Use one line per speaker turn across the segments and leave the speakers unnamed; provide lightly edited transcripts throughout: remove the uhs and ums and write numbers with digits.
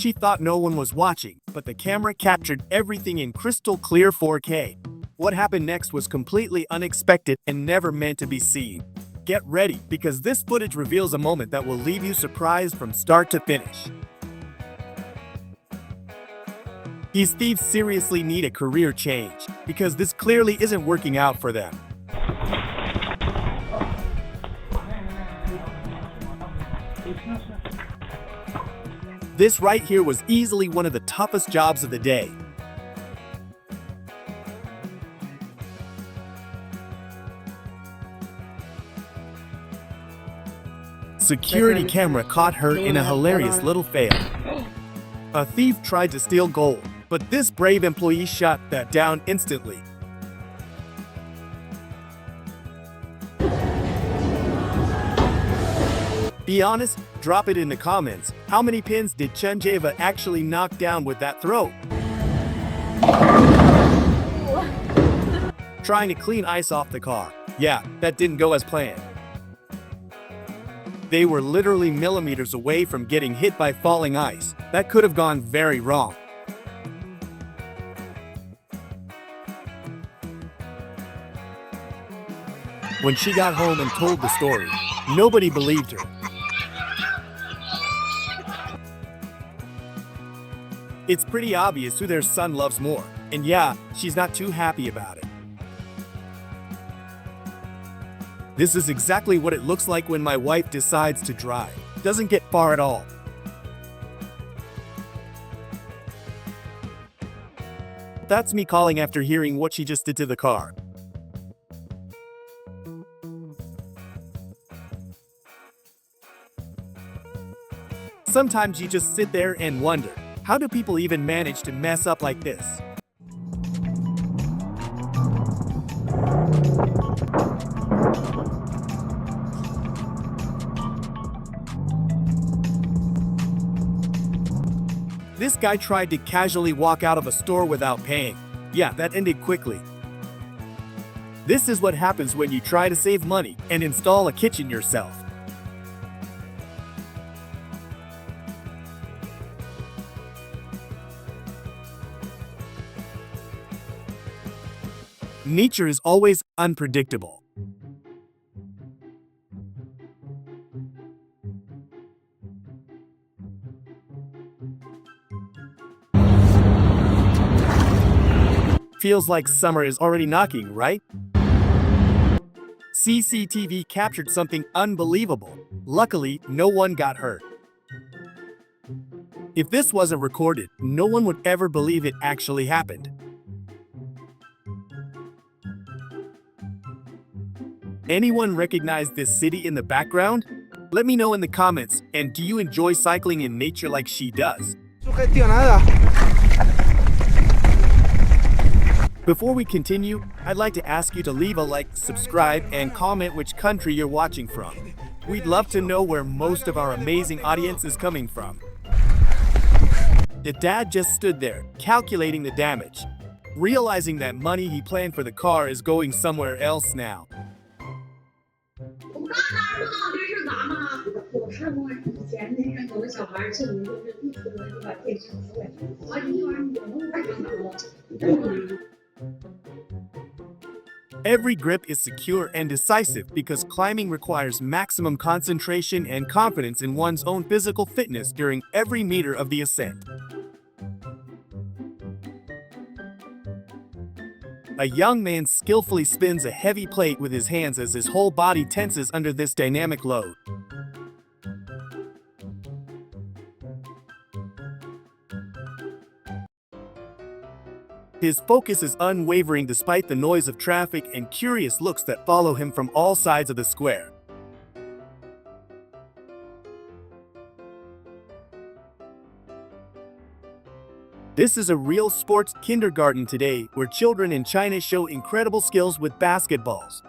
She thought no one was watching, but the camera captured everything in crystal clear 4K. What happened next was completely unexpected and never meant to be seen. Get ready, because this footage reveals a moment that will leave you surprised from start to finish. These thieves seriously need a career change, because this clearly isn't working out for them. This right here was easily one of the toughest jobs of the day. Security camera caught her in a hilarious little fail. A thief tried to steal gold, but this brave employee shot that down instantly. Be honest, drop it in the comments. How many pins did Chunjeva actually knock down with that throw? Trying to clean ice off the car. Yeah, that didn't go as planned. They were literally millimeters away from getting hit by falling ice. That could have gone very wrong. When she got home and told the story, nobody believed her. It's pretty obvious who their son loves more, and yeah, she's not too happy about it. This is exactly what it looks like when my wife decides to drive. Doesn't get far at all. That's me calling after hearing what she just did to the car. Sometimes you just sit there and wonder, how do people even manage to mess up like this? This guy tried to casually walk out of a store without paying. Yeah, that ended quickly. This is what happens when you try to save money and install a kitchen yourself. Nature is always unpredictable. Feels like summer is already knocking, right? CCTV captured something unbelievable. Luckily, no one got hurt. If this wasn't recorded, no one would ever believe it actually happened. Anyone recognize this city in the background? Let me know in the comments, and do you enjoy cycling in nature like she does? Before we continue, I'd like to ask you to leave a like, subscribe, and comment which country you're watching from. We'd love to know where most of our amazing audience is coming from. The dad just stood there, calculating the damage, realizing that money he planned for the car is going somewhere else now. Every grip is secure and decisive because climbing requires maximum concentration and confidence in one's own physical fitness during every meter of the ascent. A young man skillfully spins a heavy plate with his hands as his whole body tenses under this dynamic load. His focus is unwavering despite the noise of traffic and curious looks that follow him from all sides of the square. This is a real sports kindergarten today, where children in China show incredible skills with basketballs.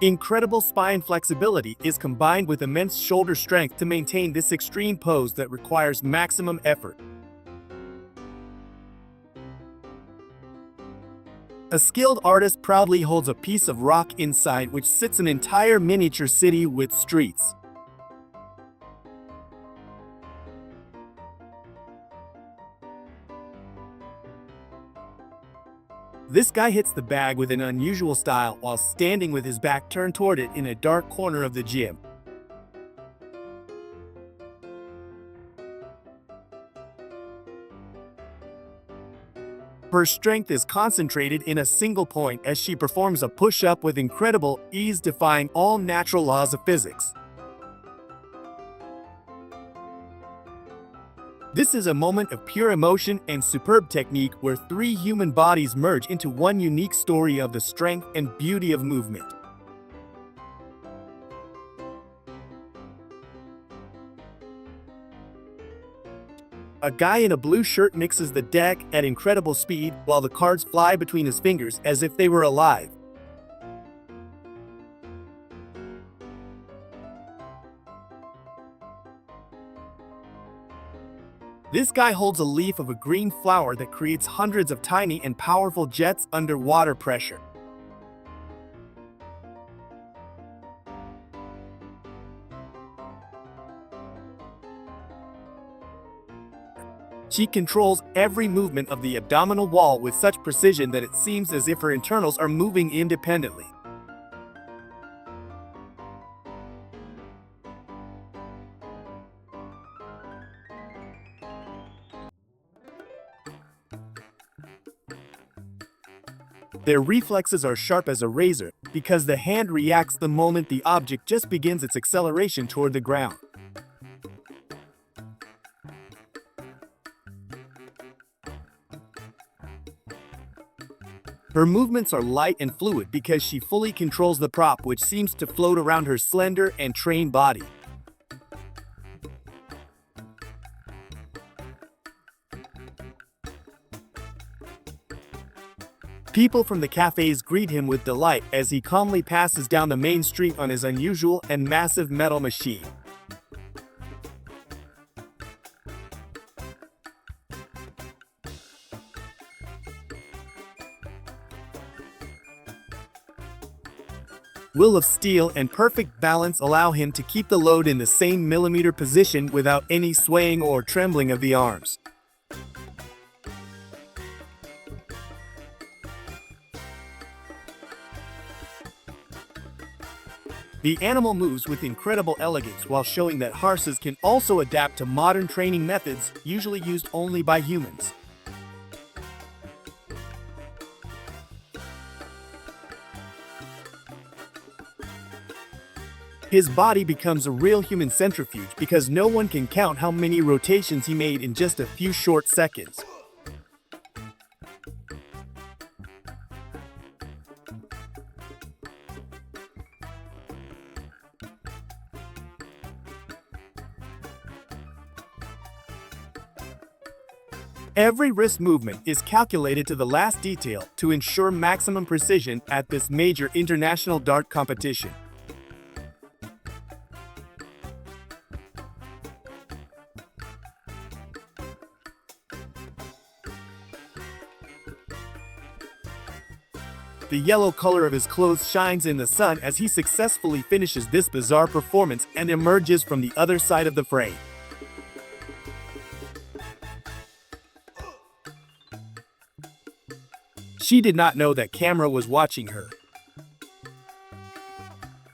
Incredible spine flexibility is combined with immense shoulder strength to maintain this extreme pose that requires maximum effort. A skilled artist proudly holds a piece of rock inside which sits an entire miniature city with streets. This guy hits the bag with an unusual style while standing with his back turned toward it in a dark corner of the gym. Her strength is concentrated in a single point as she performs a push-up with incredible ease, defying all natural laws of physics. This is a moment of pure emotion and superb technique where three human bodies merge into one unique story of the strength and beauty of movement. A guy in a blue shirt mixes the deck at incredible speed while the cards fly between his fingers as if they were alive. This guy holds a leaf of a green flower that creates hundreds of tiny and powerful jets under water pressure. She controls every movement of the abdominal wall with such precision that it seems as if her internals are moving independently. Their reflexes are sharp as a razor because the hand reacts the moment the object just begins its acceleration toward the ground. Her movements are light and fluid because she fully controls the prop, which seems to float around her slender and trained body. People from the cafes greet him with delight as he calmly passes down the main street on his unusual and massive metal machine. Will of steel and perfect balance allow him to keep the load in the same millimeter position without any swaying or trembling of the arms. The animal moves with incredible elegance while showing that horses can also adapt to modern training methods usually used only by humans. His body becomes a real human centrifuge because no one can count how many rotations he made in just a few short seconds. Every wrist movement is calculated to the last detail to ensure maximum precision at this major international dart competition. The yellow color of his clothes shines in the sun as he successfully finishes this bizarre performance and emerges from the other side of the frame. She did not know that camera was watching her.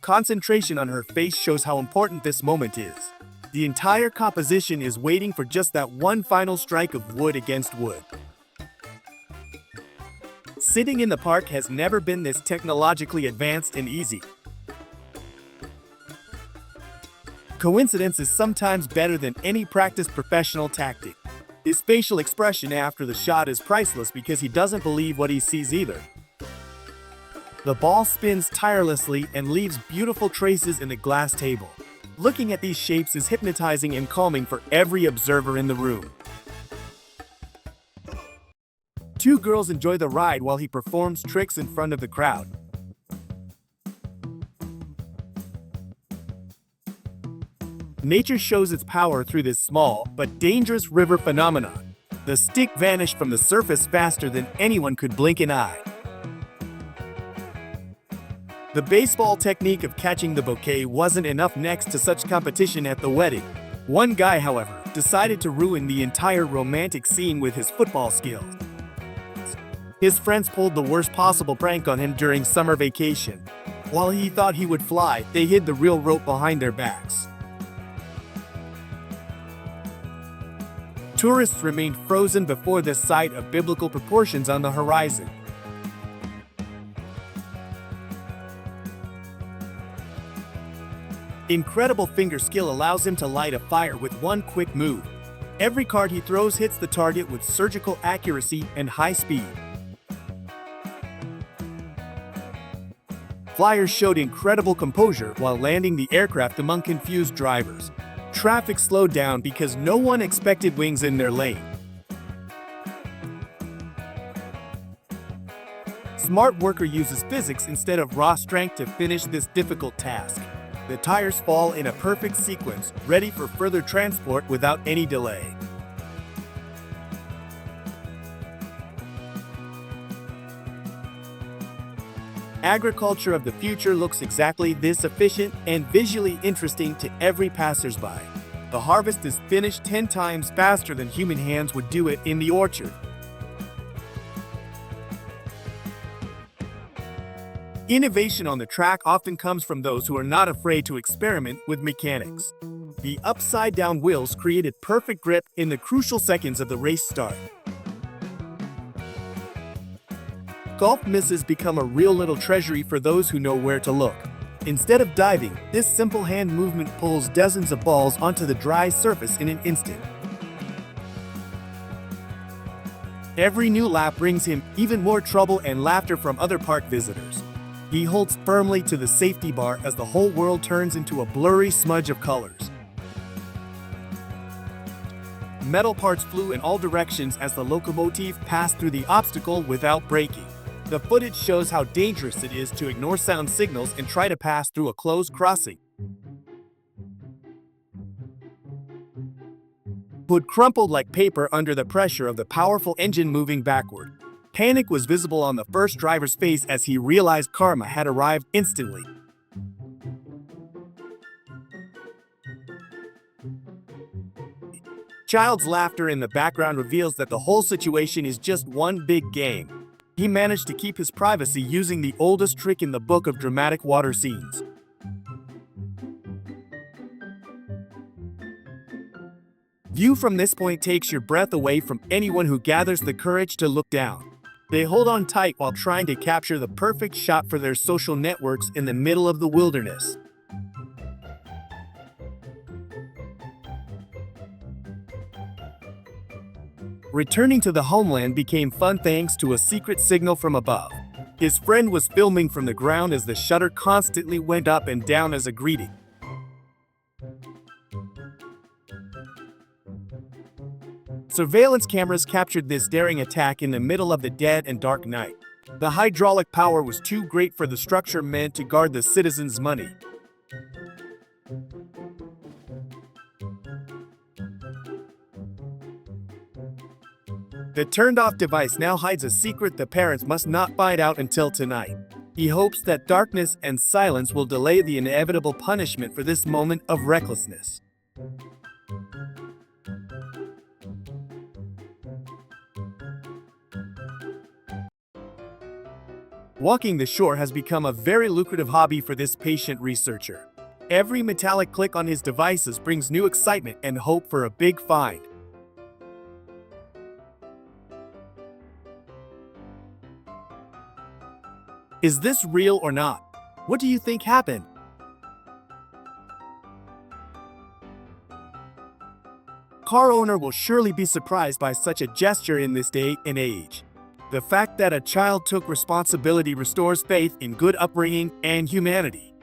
Concentration on her face shows how important this moment is. The entire composition is waiting for just that one final strike of wood against wood. Sitting in the park has never been this technologically advanced and easy. Coincidence is sometimes better than any practiced professional tactic. His facial expression after the shot is priceless because he doesn't believe what he sees either. The ball spins tirelessly and leaves beautiful traces in the glass table. Looking at these shapes is hypnotizing and calming for every observer in the room. Two girls enjoy the ride while he performs tricks in front of the crowd. Nature shows its power through this small but dangerous river phenomenon. The stick vanished from the surface faster than anyone could blink an eye. The baseball technique of catching the bouquet wasn't enough next to such competition at the wedding. One guy, however, decided to ruin the entire romantic scene with his football skills. His friends pulled the worst possible prank on him during summer vacation. While he thought he would fly, they hid the real rope behind their backs. Tourists remained frozen before the sight of biblical proportions on the horizon. Incredible finger skill allows him to light a fire with one quick move. Every card he throws hits the target with surgical accuracy and high speed. Flyers showed incredible composure while landing the aircraft among confused drivers. Traffic slowed down because no one expected wings in their lane. Smart worker uses physics instead of raw strength to finish this difficult task. The tires fall in a perfect sequence, ready for further transport without any delay. Agriculture of the future looks exactly this efficient and visually interesting to every passersby. The harvest is finished 10 times faster than human hands would do it in the orchard. Innovation on the track often comes from those who are not afraid to experiment with mechanics. The upside-down wheels created perfect grip in the crucial seconds of the race start. Golf misses become a real little treasury for those who know where to look. Instead of diving, this simple hand movement pulls dozens of balls onto the dry surface in an instant. Every new lap brings him even more trouble and laughter from other park visitors. He holds firmly to the safety bar as the whole world turns into a blurry smudge of colors. Metal parts flew in all directions as the locomotive passed through the obstacle without braking. The footage shows how dangerous it is to ignore sound signals and try to pass through a closed crossing. Wood crumpled like paper under the pressure of the powerful engine moving backward. Panic was visible on the first driver's face as he realized karma had arrived instantly. Child's laughter in the background reveals that the whole situation is just one big game. He managed to keep his privacy using the oldest trick in the book of dramatic water scenes. View from this point takes your breath away from anyone who gathers the courage to look down. They hold on tight while trying to capture the perfect shot for their social networks in the middle of the wilderness. Returning to the homeland became fun thanks to a secret signal from above. His friend was filming from the ground as the shutter constantly went up and down as a greeting. Surveillance cameras captured this daring attack in the middle of the dead and dark night. The hydraulic power was too great for the structure meant to guard the citizens' money. The turned-off device now hides a secret the parents must not find out until tonight. He hopes that darkness and silence will delay the inevitable punishment for this moment of recklessness. Walking the shore has become a very lucrative hobby for this patient researcher. Every metallic click on his devices brings new excitement and hope for a big find. Is this real or not? What do you think happened? Car owner will surely be surprised by such a gesture in this day and age. The fact that a child took responsibility restores faith in good upbringing and humanity.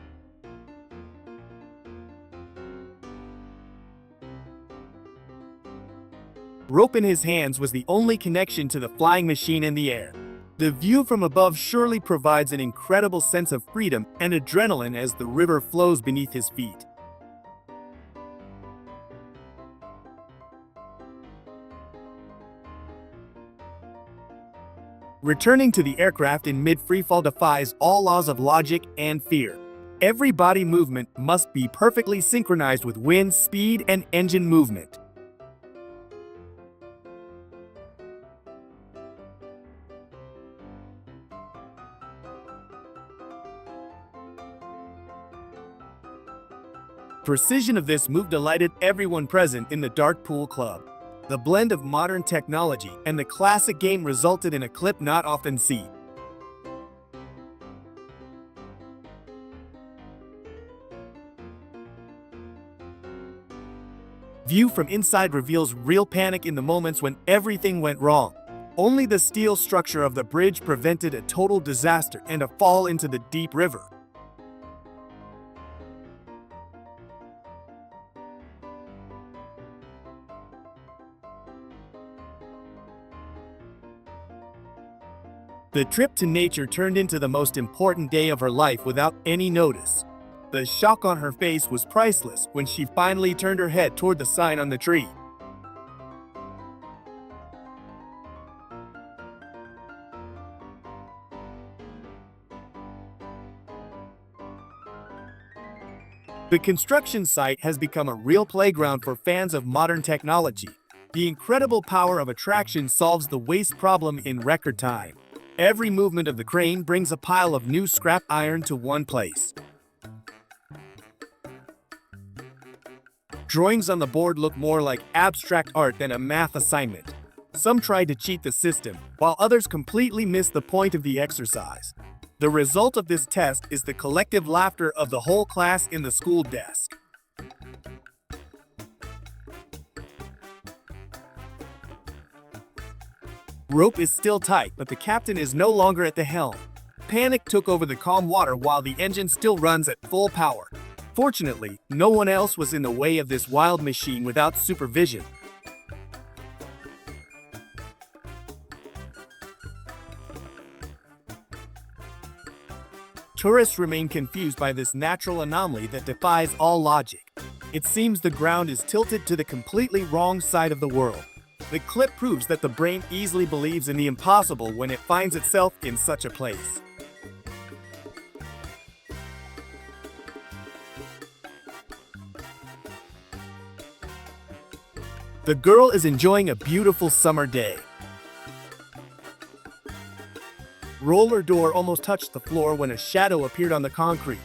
Rope in his hands was the only connection to the flying machine in the air. The view from above surely provides an incredible sense of freedom and adrenaline as the river flows beneath his feet. Returning to the aircraft in mid-freefall defies all laws of logic and fear. Every body movement must be perfectly synchronized with wind, speed, and engine movement. Precision of this move delighted everyone present in the Dart Pool Club. The blend of modern technology and the classic game resulted in a clip not often seen. View from inside reveals real panic in the moments when everything went wrong. Only the steel structure of the bridge prevented a total disaster and a fall into the deep river. The trip to nature turned into the most important day of her life without any notice. The shock on her face was priceless when she finally turned her head toward the sign on the tree. The construction site has become a real playground for fans of modern technology. The incredible power of attraction solves the waste problem in record time. Every movement of the crane brings a pile of new scrap iron to one place. Drawings on the board look more like abstract art than a math assignment. Some tried to cheat the system, while others completely missed the point of the exercise. The result of this test is the collective laughter of the whole class in the school desk. Rope is still tight, but the captain is no longer at the helm. Panic took over the calm water while the engine still runs at full power. Fortunately, no one else was in the way of this wild machine without supervision. Tourists remain confused by this natural anomaly that defies all logic. It seems the ground is tilted to the completely wrong side of the world. The clip proves that the brain easily believes in the impossible when it finds itself in such a place. The girl is enjoying a beautiful summer day. Roller door almost touched the floor when a shadow appeared on the concrete.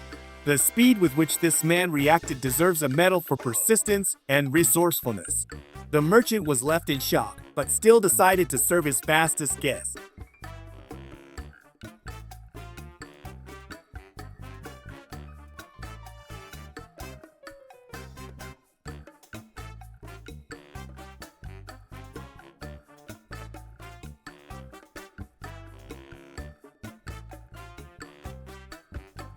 The speed with which this man reacted deserves a medal for persistence and resourcefulness. The merchant was left in shock, but still decided to serve his fastest guest.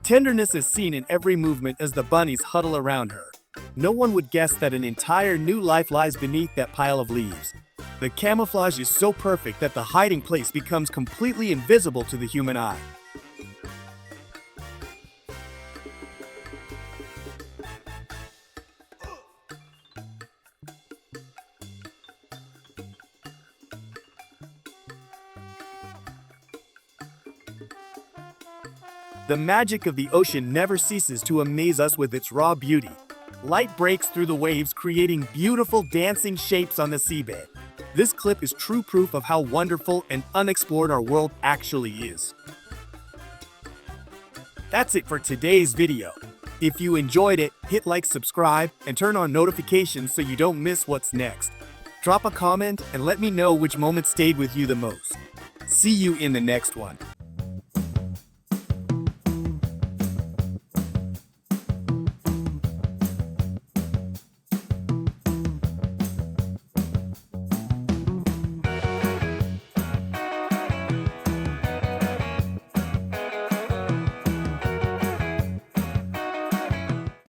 Tenderness is seen in every movement as the bunnies huddle around her. No one would guess that an entire new life lies beneath that pile of leaves. The camouflage is so perfect that the hiding place becomes completely invisible to the human eye. The magic of the ocean never ceases to amaze us with its raw beauty. Light breaks through the waves, creating beautiful dancing shapes on the seabed. This clip is true proof of how wonderful and unexplored our world actually is. That's it for today's video. If you enjoyed it, hit like, subscribe, and turn on notifications so you don't miss what's next. Drop a comment and let me know which moment stayed with you the most. See you in the next one.